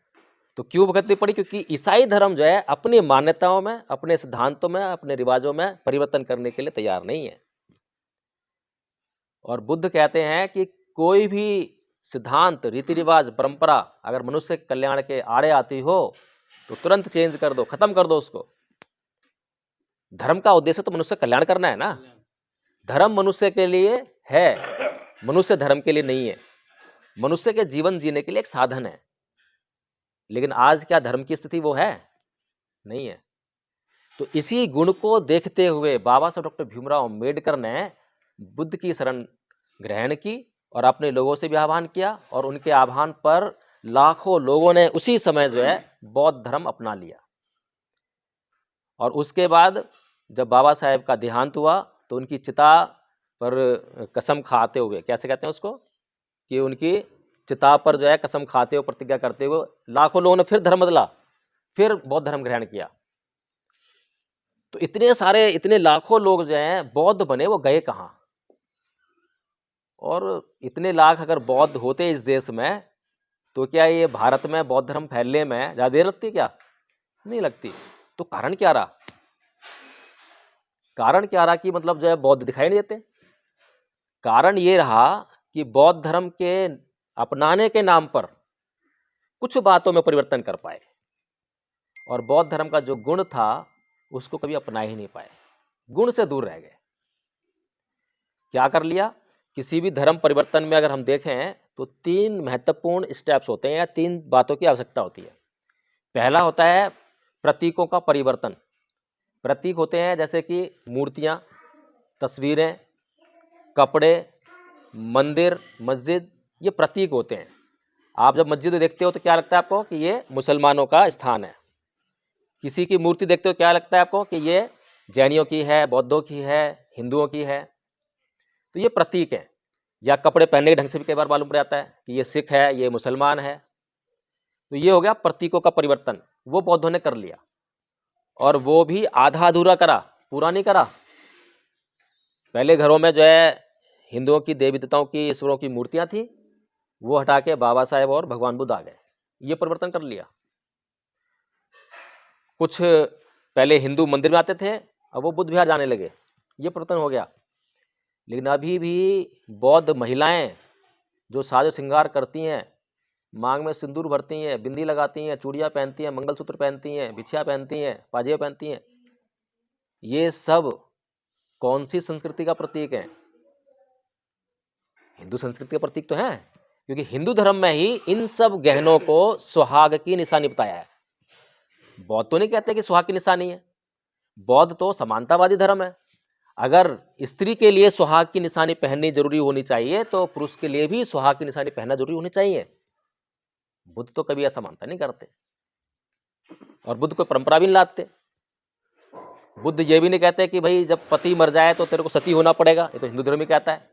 तो क्यों भुगतनी पड़ी? क्योंकि ईसाई धर्म जो है अपनी मान्यताओं में, अपने सिद्धांतों में, अपने रिवाजों में परिवर्तन करने के लिए तैयार नहीं है। और बुद्ध कहते हैं कि कोई भी सिद्धांत, रीति रिवाज, परंपरा अगर मनुष्य के कल्याण के आड़े आती हो तो तुरंत चेंज कर दो, खत्म कर दो उसको। धर्म का उद्देश्य तो मनुष्य कल्याण करना है ना। धर्म मनुष्य के लिए है, मनुष्य धर्म के लिए नहीं है। मनुष्य के जीवन जीने के लिए एक साधन है। लेकिन आज क्या धर्म की स्थिति वो है? नहीं है। तो इसी गुण को देखते हुए बाबा साहब डॉक्टर भीमराव अम्बेडकर ने बुद्ध की शरण ग्रहण की और अपने लोगों से भी आह्वान किया, और उनके आह्वान पर लाखों लोगों ने उसी समय जो है बौद्ध धर्म अपना लिया। और उसके बाद जब बाबा साहेब का देहांत हुआ तो उनकी चिता पर कसम खाते हुए, कैसे कहते हैं उसको, कि उनकी चिता पर जो है कसम खाते हुए, प्रतिज्ञा करते हुए लाखों लोगों ने फिर धर्म बदला, फिर बौद्ध धर्म ग्रहण किया। तो इतने सारे, इतने लाखों लोग जो हैं बौद्ध बने, वो गए कहाँ? और इतने लाख अगर बौद्ध होते इस देश में तो क्या ये भारत में बौद्ध धर्म फैलने में ज़्यादा देर लगती? क्या नहीं लगती। तो कारण क्या रहा? कारण क्या रहा कि मतलब जो है बौद्ध दिखाई नहीं देते? कारण ये रहा कि बौद्ध धर्म के अपनाने के नाम पर कुछ बातों में परिवर्तन कर पाए और बौद्ध धर्म का जो गुण था उसको कभी अपना ही नहीं पाए, गुण से दूर रह गए। क्या कर लिया? किसी भी धर्म परिवर्तन में अगर हम देखें तो 3 महत्वपूर्ण स्टेप्स होते हैं या 3 बातों की आवश्यकता होती है। पहला होता है प्रतीकों का परिवर्तन। प्रतीक होते हैं जैसे कि मूर्तियाँ, तस्वीरें, कपड़े, मंदिर, मस्जिद, ये प्रतीक होते हैं। आप जब मस्जिद देखते हो तो क्या लगता है आपको कि ये मुसलमानों का स्थान है। किसी की मूर्ति देखते हो क्या लगता है आपको कि ये जैनियों की है, बौद्धों की है, हिंदुओं की है। तो ये प्रतीक हैं। या कपड़े पहनने के ढंग से भी कई बार मालूम पड़ जाता है कि ये सिख है, ये मुसलमान है। तो ये हो गया प्रतीकों का परिवर्तन, वो बौद्धों ने कर लिया, और वो भी आधा अधूरा करा, पूरा नहीं करा। पहले घरों में जो है हिंदुओं की देवी देवताओं की, ईश्वरों की मूर्तियां थी, वो हटा के बाबा साहेब और भगवान बुद्ध आ गए, ये परिवर्तन कर लिया। कुछ पहले हिंदू मंदिर में आते थे, अब वो बुद्ध विहार जाने लगे, ये परिवर्तन हो गया। लेकिन अभी भी बौद्ध महिलाएं जो साजो श्रृंगार करती हैं, मांग में सिंदूर भरती हैं, बिंदी लगाती हैं, चूड़ियाँ पहनती हैं, मंगलसूत्र पहनती हैं, बिछिया पहनती हैं, पाजेब पहनती हैं, ये सब कौन सी संस्कृति का प्रतीक है? हिंदू संस्कृति का प्रतीक तो है, क्योंकि हिंदू धर्म में ही इन सब गहनों को सुहाग की निशानी बताया है। बौद्ध तो नहीं कहते कि सुहाग की निशानी है, बौद्ध तो समानतावादी धर्म है। अगर स्त्री के लिए सुहाग की निशानी पहननी जरूरी होनी चाहिए तो पुरुष के लिए भी सुहाग की निशानी पहनना जरूरी होनी चाहिए। बुद्ध तो कभी ऐसा मानता नहीं करते, और बुद्ध कोई परंपरा भी नहीं लाते। बुद्ध ये भी नहीं कहते कि भाई जब पति मर जाए तो तेरे को सती होना पड़ेगा, ये तो हिंदू धर्म ही कहता है,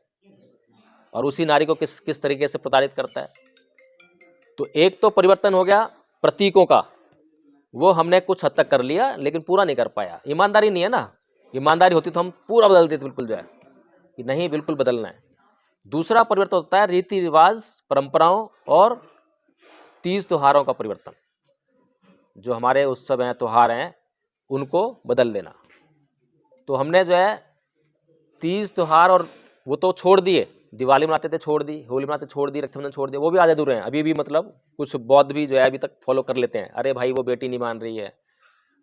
और उसी नारी को किस तरीके से प्रताड़ित करता है। तो एक तो परिवर्तन हो गया प्रतीकों का, वो हमने कुछ हद तक कर लिया लेकिन पूरा नहीं कर पाया। ईमानदारी नहीं है ना, ईमानदारी होती तो हम पूरा बदल देते बिल्कुल, जो है कि नहीं बिल्कुल बदलना है। दूसरा परिवर्तन होता है रीति रिवाज, परंपराओं और तीज त्योहारों का परिवर्तन। जो हमारे उत्सव हैं, त्योहार हैं, उनको बदल देना। तो हमने जो है तीज त्योहार और वो तो छोड़ दिए, दिवाली मनाते थे छोड़ दी, होली मनाते छोड़ दी, रक्षाबंधन छोड़ दिया, वो भी आधे अधूरे हैं अभी भी। मतलब कुछ बौद्ध भी जो है अभी तक फॉलो कर लेते हैं, अरे भाई वो बेटी नहीं मान रही है,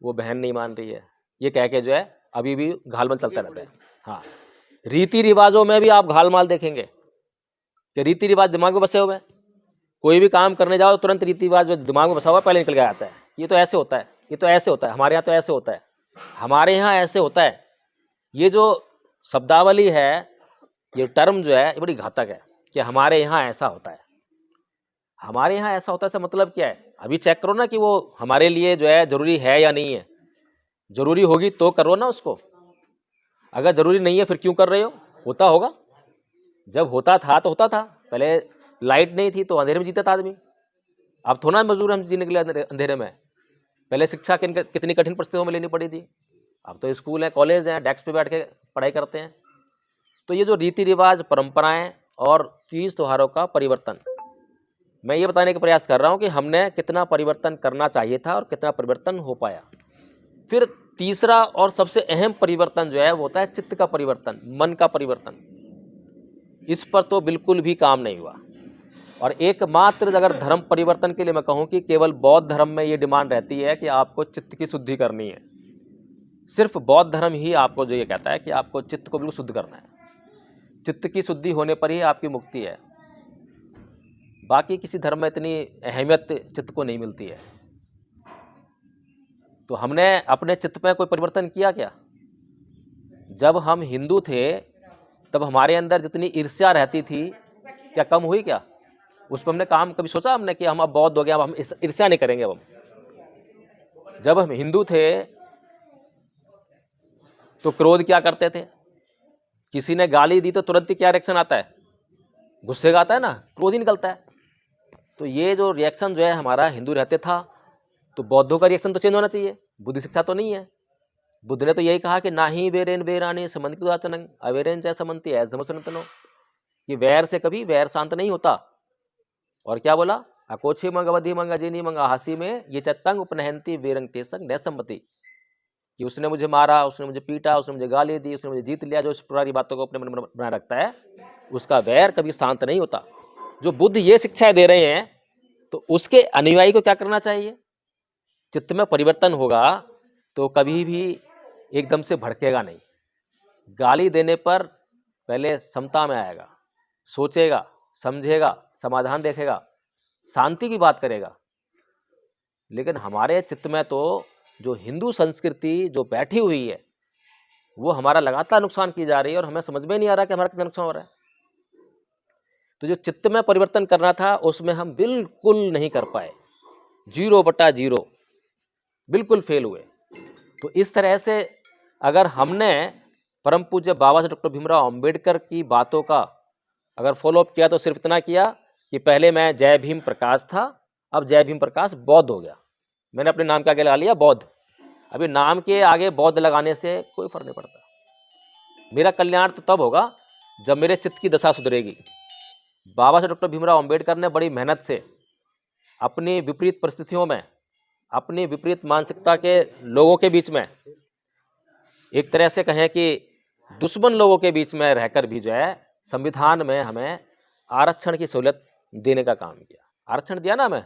वो बहन नहीं मान रही है, ये कह के जो है अभी भी घालमल चलता रहता है। हाँ, रीति रिवाजों में भी आप घालमाल देखेंगे कि रीति रिवाज दिमाग में बसे हुए हैं। कोई भी काम करने जाओ तो तुरंत रीति रिवाज जो दिमाग में बसा हुआ पहले निकल के आता है, ये तो ऐसे होता है, ये तो ऐसे होता है, हमारे यहाँ तो ऐसे होता है, हमारे यहाँ ऐसे होता है। ये जो शब्दावली है, ये टर्म जो है ये बड़ी घातक है कि हमारे यहाँ ऐसा होता है। हमारे यहाँ ऐसा होता है, इसका मतलब क्या है? अभी चेक करो ना कि वो हमारे लिए जो है जरूरी है या नहीं है। जरूरी होगी तो करो ना उसको, अगर जरूरी नहीं है फिर क्यों कर रहे हो? होता होगा, जब होता था तो होता था। पहले लाइट नहीं थी तो अंधेरे में जीता था आदमी, अब थोड़ा मजबूर हम जीने के लिए अंधेरे में। पहले शिक्षा कितनी कठिन परिस्थितियों में लेनी पड़ी थी, अब तो स्कूल है, कॉलेज हैं, डेस्क पे बैठ के पढ़ाई करते हैं। तो ये जो रीति रिवाज, परंपराएं और तीज त्योहारों का परिवर्तन, मैं ये बताने का प्रयास कर रहा हूँ कि हमने कितना परिवर्तन करना चाहिए था और कितना परिवर्तन हो पाया। फिर तीसरा और सबसे अहम परिवर्तन जो है वो होता है चित्त का परिवर्तन, मन का परिवर्तन। इस पर तो बिल्कुल भी काम नहीं हुआ। और एकमात्र अगर धर्म परिवर्तन के लिए मैं कहूँ कि केवल बौद्ध धर्म में ये डिमांड रहती है कि आपको चित्त की शुद्धि करनी है। सिर्फ बौद्ध धर्म ही आपको जो ये कहता है कि आपको चित्त को बिल्कुल शुद्ध करना है, चित्त की शुद्धि होने पर ही आपकी मुक्ति है। बाकी किसी धर्म में इतनी अहमियत चित्त को नहीं मिलती है। तो हमने अपने चित्त में कोई परिवर्तन किया क्या? जब हम हिंदू थे तब हमारे अंदर जितनी ईर्ष्या रहती थी क्या कम हुई क्या? उस पर हमने काम कभी सोचा हमने कि हम अब बौद्ध हो गया, अब हम ईर्ष्या नहीं करेंगे। अब हम जब हम हिंदू थे तो क्रोध क्या करते थे? किसी ने गाली दी तो तुरंत ही क्या रिएक्शन आता है? गुस्से का आता है ना, क्रोध ही निकलता है। तो ये जो रिएक्शन जो है हमारा हिंदू रहते था, तो बौद्धों का रिएक्शन तो चेंज होना चाहिए। बुद्धि शिक्षा तो नहीं है। बुद्ध ने तो यही कहा कि ना ही वेरेन वेरानी समन्ति आचरण अवेरेन जय समन्ति ऐस धर्मसनतनो, कि वैर से कभी वैर शांत नहीं होता। और क्या बोला? अकोछे मंग अवधि मंग अजिनी मंग हासी में ये चतंग उपनहंती वेरंग तेसंग नैसम्मति, कि उसने मुझे मारा, उसने मुझे पीटा, उसने मुझे गाली दी, उसने मुझे जीत लिया। जो इस पुरानी बातों को अपने मन में बनाए रखता है उसका वैर कभी शांत नहीं होता। जो बुद्ध ये शिक्षाएं दे रहे हैं तो उसके अनुयायी को क्या करना चाहिए? चित्त में परिवर्तन होगा तो कभी भी एकदम से भड़केगा नहीं। गाली देने पर पहले समता में आएगा, सोचेगा, समझेगा, समाधान देखेगा, शांति की बात करेगा। लेकिन हमारे चित्त में तो जो हिंदू संस्कृति जो बैठी हुई है वो हमारा लगातार नुकसान की जा रही है और हमें समझ में नहीं आ रहा कि हमारा कितना नुकसान हो रहा है। तो जो चित्त में परिवर्तन करना था उसमें हम बिल्कुल नहीं कर पाए, 0/0 बिल्कुल फेल हुए। तो इस तरह से अगर हमने परम पूज्य बाबा साहब डॉक्टर भीमराव अंबेडकर की बातों का अगर फॉलोअप किया तो सिर्फ इतना किया कि पहले मैं जय भीम प्रकाश था, अब जय भीम प्रकाश बौद्ध हो गया। मैंने अपने नाम के आगे लगा लिया बौद्ध। अभी नाम के आगे बौद्ध लगाने से कोई फर्क नहीं पड़ता। मेरा कल्याण तो तब होगा जब मेरे चित्त की दशा सुधरेगी। बाबा साहब डॉक्टर भीमराव अंबेडकर ने बड़ी मेहनत से अपनी विपरीत परिस्थितियों में, अपनी विपरीत मानसिकता के लोगों के बीच में, एक तरह से कहें कि दुश्मन लोगों के बीच में रहकर भी जो है संविधान में हमें आरक्षण की सहूलियत देने का काम किया। आरक्षण दिया ना हमें,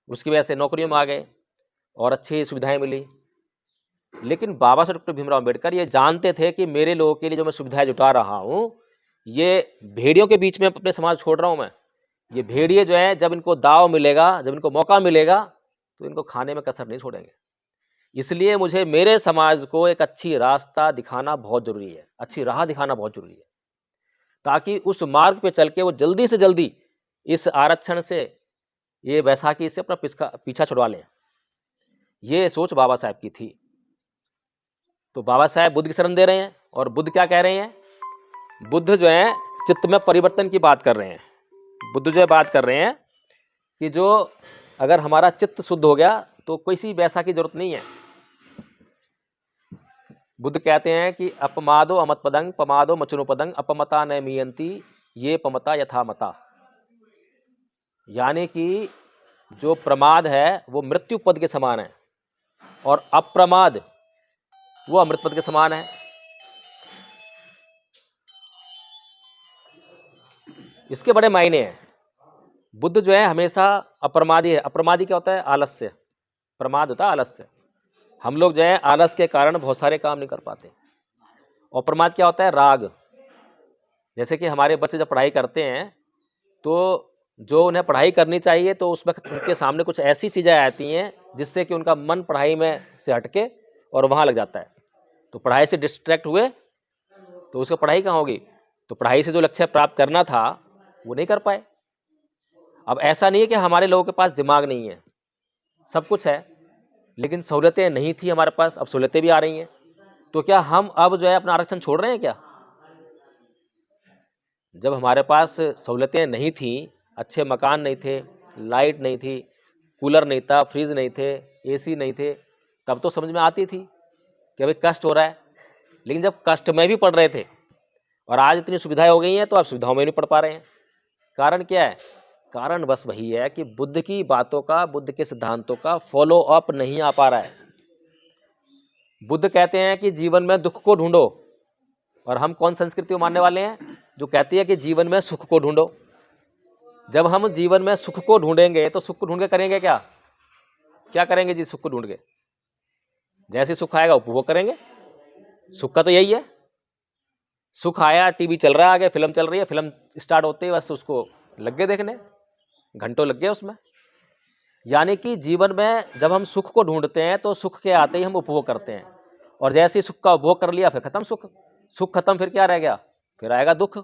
उसकी वजह से नौकरियों में आ गए और अच्छी सुविधाएं मिली। लेकिन बाबा साहब डॉक्टर भीमराव अंबेडकर ये जानते थे कि मेरे लोगों के लिए जो मैं सुविधाएं जुटा रहा हूँ, ये भेड़ियों के बीच में अपने समाज छोड़ रहा हूँ मैं। ये भेड़िए जो है जब इनको दाव मिलेगा, जब इनको मौका मिलेगा तो इनको खाने में कसर नहीं छोड़ेंगे। इसलिए मुझे मेरे समाज को एक अच्छी रास्ता दिखाना बहुत ज़रूरी है, अच्छी राह दिखाना बहुत ज़रूरी है, ताकि उस मार्ग पे चल के वो जल्दी से जल्दी इस आरक्षण से, ये बैसाखी से अपना पीछा छुड़वा लें। ये सोच बाबा साहब की थी। तो बाबा साहब बुद्ध की शरण दे रहे हैं, और बुद्ध क्या कह रहे हैं? बुद्ध जो है चित्त में परिवर्तन की बात कर रहे हैं। बुद्ध जो है बात कर रहे हैं कि जो अगर हमारा चित्त शुद्ध हो गया तो किसी बैसाखी की जरूरत नहीं है। बुद्ध कहते हैं कि अपमादो अमतपदंग पमादो मचनुपदंग अपमता न मीयंती ये पमता यथा मता। यानी कि जो प्रमाद है वो मृत्यु पद के समान है, और अप्रमाद वो अमृत पद के समान है। इसके बड़े मायने हैं। बुद्ध जो है हमेशा अप्रमादी है। अप्रमादी क्या होता है? आलस्य। प्रमाद होता है आलस्य। हम लोग जो है आलस के कारण बहुत सारे काम नहीं कर पाते। और प्रमाद क्या होता है? राग। जैसे कि हमारे बच्चे जब पढ़ाई करते हैं तो जो उन्हें पढ़ाई करनी चाहिए तो उस वक्त उनके सामने कुछ ऐसी चीज़ें आती हैं जिससे कि उनका मन पढ़ाई में से हटके और वहाँ लग जाता है। तो पढ़ाई से डिस्ट्रैक्ट हुए तो उसको पढ़ाई कहाँ होगी? तो पढ़ाई से जो लक्ष्य प्राप्त करना था वो नहीं कर पाए। अब ऐसा नहीं है कि हमारे लोगों के पास दिमाग नहीं है, सब कुछ है, लेकिन सहूलतें नहीं थी हमारे पास, अब सहूलतें भी आ रही हैं। तो क्या हम अब जो है अपना आरक्षण छोड़ रहे हैं क्या? जब हमारे पास सहूलतें नहीं थी, अच्छे मकान नहीं थे, लाइट नहीं थी, कूलर नहीं था, फ्रिज नहीं थे, एसी नहीं थे, तब तो समझ में आती थी कि भाई कष्ट हो रहा है। लेकिन जब कष्ट में भी पढ़ रहे थे और आज इतनी सुविधाएं हो गई हैं तो आप सुविधाओं में नहीं पढ़ पा रहे हैं। कारण क्या है? कारण बस वही है कि बुद्ध की बातों का, बुद्ध के सिद्धांतों का फॉलो अप नहीं आ पा रहा है। बुद्ध कहते हैं कि जीवन में दुख को ढूंढो, और हम कौन संस्कृति को मानने वाले हैं जो कहती है कि जीवन में सुख को ढूंढो। जब हम जीवन में सुख को ढूंढेंगे तो सुख को ढूंढ के करेंगे क्या? क्या करेंगे जी? सुख को ढूंढ के जैसे सुख आएगा उपभोग करेंगे। सुख का तो यही है। सुख आया, टीवी चल रहा है, आगे फिल्म चल रही है, फिल्म स्टार्ट होते ही बस उसको लग गए देखने, घंटों लग गए उसमें। यानी कि जीवन में जब हम सुख को ढूंढते हैं तो सुख के आते ही हम उपभोग करते हैं, और जैसे ही सुख का उपभोग कर लिया फिर खत्म सुख। सुख खत्म, फिर क्या रह गया? फिर आएगा दुख।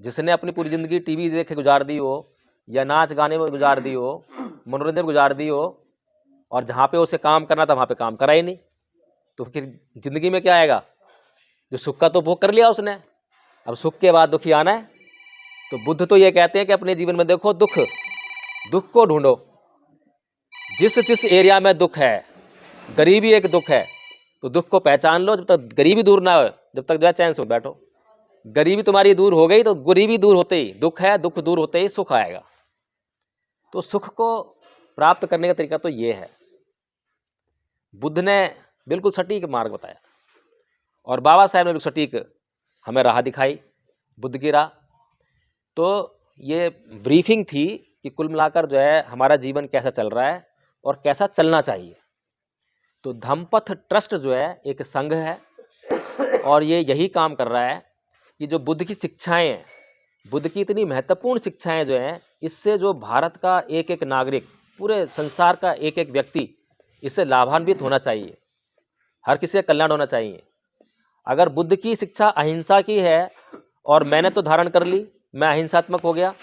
जिसने अपनी पूरी ज़िंदगी टीवी देखे गुजार दी हो, या नाच गाने में गुजार दी हो, मनोरंजन गुजार दी हो, और जहाँ पे उसे काम करना था वहाँ पे काम करा ही नहीं, तो फिर ज़िंदगी में क्या आएगा? जो सुख का तो उपभोग कर लिया उसने, अब सुख के बाद दुखी आना है। तो बुद्ध तो ये कहते हैं कि अपने जीवन में देखो दुख, दुख को ढूंढो। जिस जिस एरिया में दुख है, गरीबी एक दुख है, तो दुख को पहचान लो। जब तक गरीबी दूर ना हो, जब तक जो है चैन से बैठो। गरीबी तुम्हारी दूर हो गई तो गरीबी दूर होते ही दुख है, दुख दूर होते ही सुख आएगा। तो सुख को प्राप्त करने का तरीका तो ये है। बुद्ध ने बिल्कुल सटीक मार्ग बताया, और बाबा साहब ने बिल्कुल सटीक हमें राह दिखाई, बुद्ध की राह। तो ये ब्रीफिंग थी कि कुल मिलाकर जो है हमारा जीवन कैसा चल रहा है और कैसा चलना चाहिए। तो धम्मपथ ट्रस्ट जो है एक संघ है, और ये यही काम कर रहा है कि जो बुद्ध की शिक्षाएं हैं, बुद्ध की इतनी महत्वपूर्ण शिक्षाएं जो हैं, इससे जो भारत का एक एक नागरिक, पूरे संसार का एक एक व्यक्ति इससे लाभान्वित होना चाहिए। हर किसी का कल्याण होना चाहिए। अगर बुद्ध की शिक्षा अहिंसा की है और मैंने तो धारण कर ली, मैं अहिंसात्मक हो गया,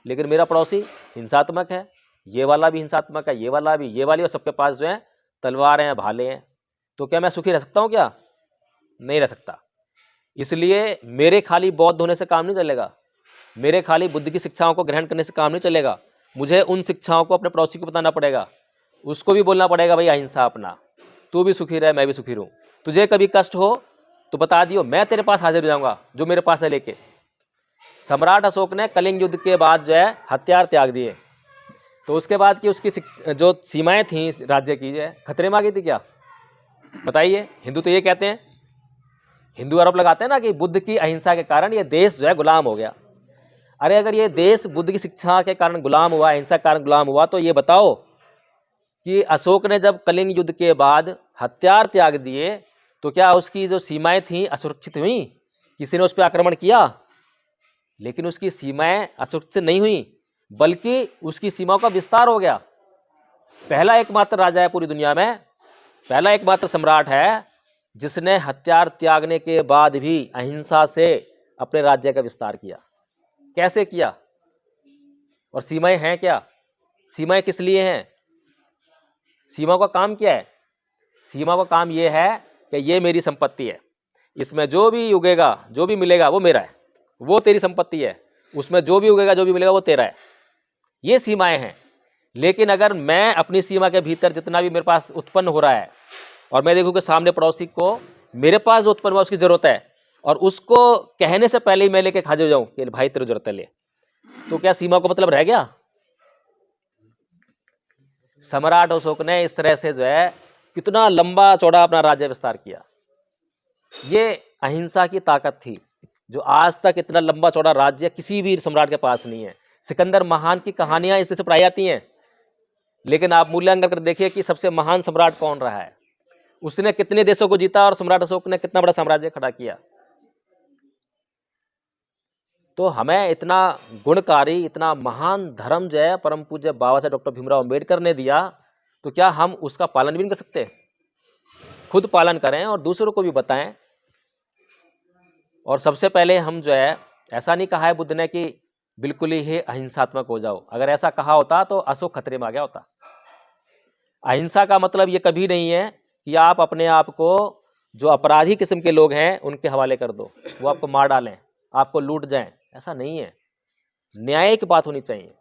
लेकिन मेरा पड़ोसी हिंसात्मक है, ये वाला भी हिंसात्मक है, ये वाला भी, ये वाली, और सबके पास जो है तलवारें हैं, भाले हैं, तो क्या मैं सुखी रह सकता हूँ? क्या नहीं रह सकता। इसलिए मेरे खाली बौद्ध होने से काम नहीं चलेगा, मेरे खाली बुद्ध की शिक्षाओं को ग्रहण करने से काम नहीं चलेगा। मुझे उन शिक्षाओं को अपने पड़ोसी को बताना पड़ेगा, उसको भी बोलना पड़ेगा भाई अहिंसा अपना, तू भी सुखी रहे, मैं भी सुखी रहूँ। तुझे कभी कष्ट हो तो बता दियो, मैं तेरे पास हाजिर हो जाऊँगा, जो मेरे पास है लेके। सम्राट अशोक ने कलिंग युद्ध के बाद जो है हथियार त्याग दिए, तो उसके बाद की उसकी जो सीमाएं थी राज्य की, जो है खतरे में आ गई थी। क्या बताइए? हिंदू तो ये कहते हैं, हिंदू आरोप लगाते हैं ना कि बुद्ध की अहिंसा के कारण ये देश जो है गुलाम हो गया। अरे अगर ये देश बुद्ध की शिक्षा के कारण गुलाम हुआ, अहिंसा के कारण गुलाम हुआ, तो ये बताओ कि अशोक ने जब कलिंग युद्ध के बाद हथियार त्याग दिए तो क्या उसकी जो सीमाएं थीं असुरक्षित हुई? किसी ने उस पर आक्रमण किया? लेकिन उसकी सीमाएं असुरक्षित नहीं हुई, बल्कि उसकी सीमाओं का विस्तार हो गया। पहला एकमात्र राजा है पूरी दुनिया में पहला एकमात्र सम्राट है जिसने हथियार त्यागने के बाद भी अहिंसा से अपने राज्य का विस्तार किया। कैसे किया? और सीमाएं हैं क्या? सीमाएं किस लिए हैं? सीमा का काम क्या है? सीमा का काम यह है कि ये मेरी संपत्ति है, इसमें जो भी उगेगा, जो भी मिलेगा वो मेरा है, वो तेरी संपत्ति है, उसमें जो भी उगेगा, जो भी मिलेगा वो तेरा है। ये सीमाएं हैं। लेकिन अगर मैं अपनी सीमा के भीतर जितना भी मेरे पास उत्पन्न हो रहा है और मैं देखूं कि सामने पड़ोसी को मेरे पास जो उत्पन्न हुआ उसकी ज़रूरत है और उसको कहने से पहले ही मैं लेके खा जाऊँ कि भाई तेरी ज़रूरत है ले, तो क्या सीमा को मतलब रह गया? सम्राट अशोक ने इस तरह से जो है कितना लंबा चौड़ा अपना राज्य विस्तार किया। ये अहिंसा की ताकत थी जो आज तक इतना लंबा चौड़ा राज्य किसी भी सम्राट के पास नहीं है। सिकंदर महान की कहानियां इस तरह से पढ़ाई जाती हैं, लेकिन आप मूल्यांकन कर देखिए कि सबसे महान सम्राट कौन रहा है, उसने कितने देशों को जीता और सम्राट अशोक ने कितना बड़ा साम्राज्य खड़ा किया। तो हमें इतना गुणकारी, इतना महान धर्म जो है परम पूज्य बाबा साहब डॉक्टर भीमराव अंबेडकर ने दिया, तो क्या हम उसका पालन भी नहीं कर सकते? खुद पालन करें और दूसरों को भी बताएं। और सबसे पहले हम जो है, ऐसा नहीं कहा है बुद्ध ने कि बिल्कुल ही अहिंसात्मक हो जाओ। अगर ऐसा कहा होता तो अशोक खतरे में आ गया होता। अहिंसा का मतलब ये कभी नहीं है कि आप अपने आप को जो अपराधी किस्म के लोग हैं उनके हवाले कर दो, वो आपको मार डालें, आपको लूट जाएं। ऐसा नहीं है। न्याय की बात होनी चाहिए।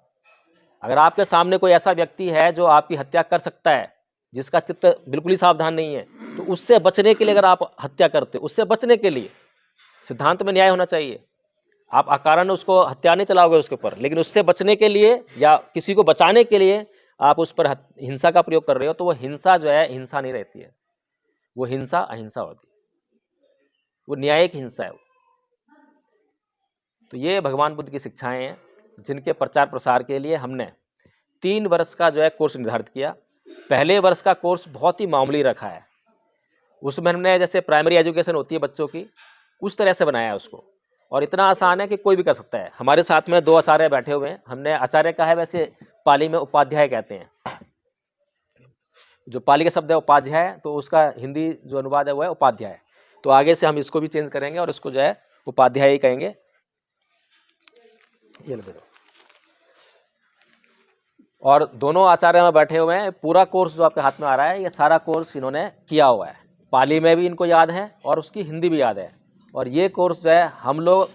अगर आपके सामने कोई ऐसा व्यक्ति है जो आपकी हत्या कर सकता है, जिसका चित्त बिल्कुल ही सावधान नहीं है, तो उससे बचने के लिए अगर आप हत्या करते हो, उससे बचने के लिए सिद्धांत में न्याय होना चाहिए। आप अकारण उसको हत्या नहीं चलाओगे उसके ऊपर, लेकिन उससे बचने के लिए या किसी को बचाने के लिए आप उस पर हिंसा का प्रयोग कर रहे हो, तो वो हिंसा जो है हिंसा नहीं रहती है, वो हिंसा अहिंसा होती है, वो न्यायिक हिंसा है। तो ये भगवान बुद्ध की शिक्षाएं हैं जिनके प्रचार प्रसार के लिए हमने 3 वर्ष का जो है कोर्स निर्धारित किया। पहले वर्ष का कोर्स बहुत ही मामूली रखा है, उसमें हमने जैसे प्राइमरी एजुकेशन होती है बच्चों की, उस तरह से बनाया है उसको, और इतना आसान है कि कोई भी कर सकता है। हमारे साथ में 2 आचार्य बैठे हुए हैं। हमने आचार्य का है, वैसे पाली में उपाध्याय कहते हैं, जो पाली का शब्द है उपाध्याय, तो उसका हिंदी जो अनुवाद है वो है उपाध्याय। तो आगे से हम इसको भी चेंज करेंगे और इसको जो है उपाध्याय ही कहेंगे। ये लो। और दोनों आचार्य में बैठे हुए हैं। पूरा कोर्स जो आपके हाथ में आ रहा है, ये सारा कोर्स इन्होंने किया हुआ है। पाली में भी इनको याद है और उसकी हिंदी भी याद है। और ये कोर्स जो है हम लोग,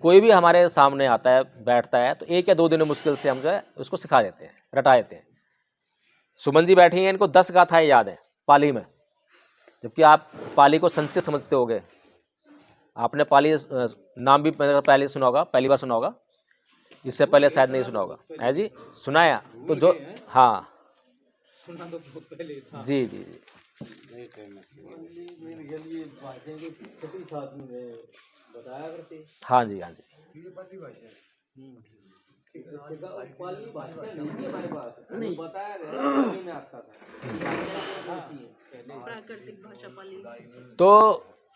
कोई भी हमारे सामने आता है, बैठता है, तो 1 या 2 दिन में मुश्किल से हम जो है उसको सिखा देते हैं, रटा देते हैं। सुमन जी बैठी हैं, इनको 10 गाथाएं याद हैं पाली में, जबकि आप पाली को संस्कृत समझते होगे। आपने पाली नाम भी पहले सुना होगा, पहली बार सुना होगा, इससे पहले शायद नहीं सुना होगा। है जी, सुनाया तो जो, हाँ जी जी जी, हाँ जी हाँ जी। तो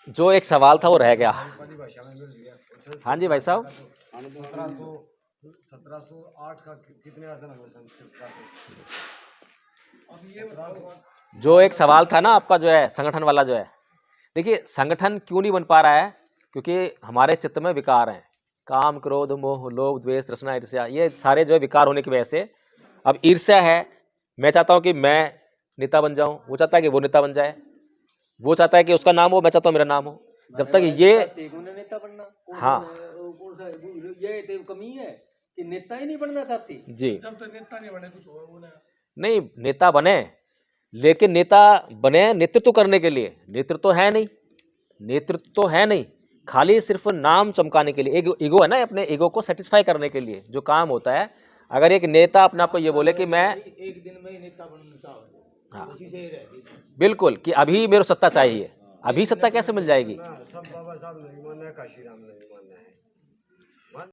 जो एक सवाल था वो रह गया। हाँ जी भाई साहब, 1708 का कितने संस्कृत का? जो एक सवाल था ना आपका, जो है संगठन वाला, जो है देखिए संगठन क्यों नहीं बन पा रहा है, क्योंकि हमारे चित्त में विकार हैं, काम क्रोध मोह लोभ द्वेष तृष्णा ईर्ष्या, ये सारे जो है विकार होने की वजह से। अब ईर्ष्या है, मैं चाहता हूँ कि मैं नेता बन जाऊँ, वो चाहता है कि वो नेता बन जाए, वो चाहता है कि उसका नाम हो, मैं चाहता हूँ मेरा नाम हो। जब तक ये नेता बनना, हाँ ये कमी है कि नेता ही नहीं बनना चाहती जी, जब तक नेता नहीं बने कुछ होगा नहीं नेता बने, लेकिन नेता बने नेतृत्व करने के लिए। नेतृत्व तो है नहीं, नेतृत्व तो है नहीं, खाली सिर्फ नाम चमकाने के लिए। ईगो है ना, अपने ईगो को सेटिस्फाई करने के लिए जो काम होता है। अगर एक नेता अपने आप को ये बोले कि मैं एक दिन में ही नेता बनना चाहूँ, हाँ उसी से ही रहेगी। बिल्कुल, कि अभी मेरे को सत्ता चाहिए, अभी सत्ता कैसे मिल जाएगी? सब बाबा साहब नहीं मानना है, काशीराम नहीं मानना है।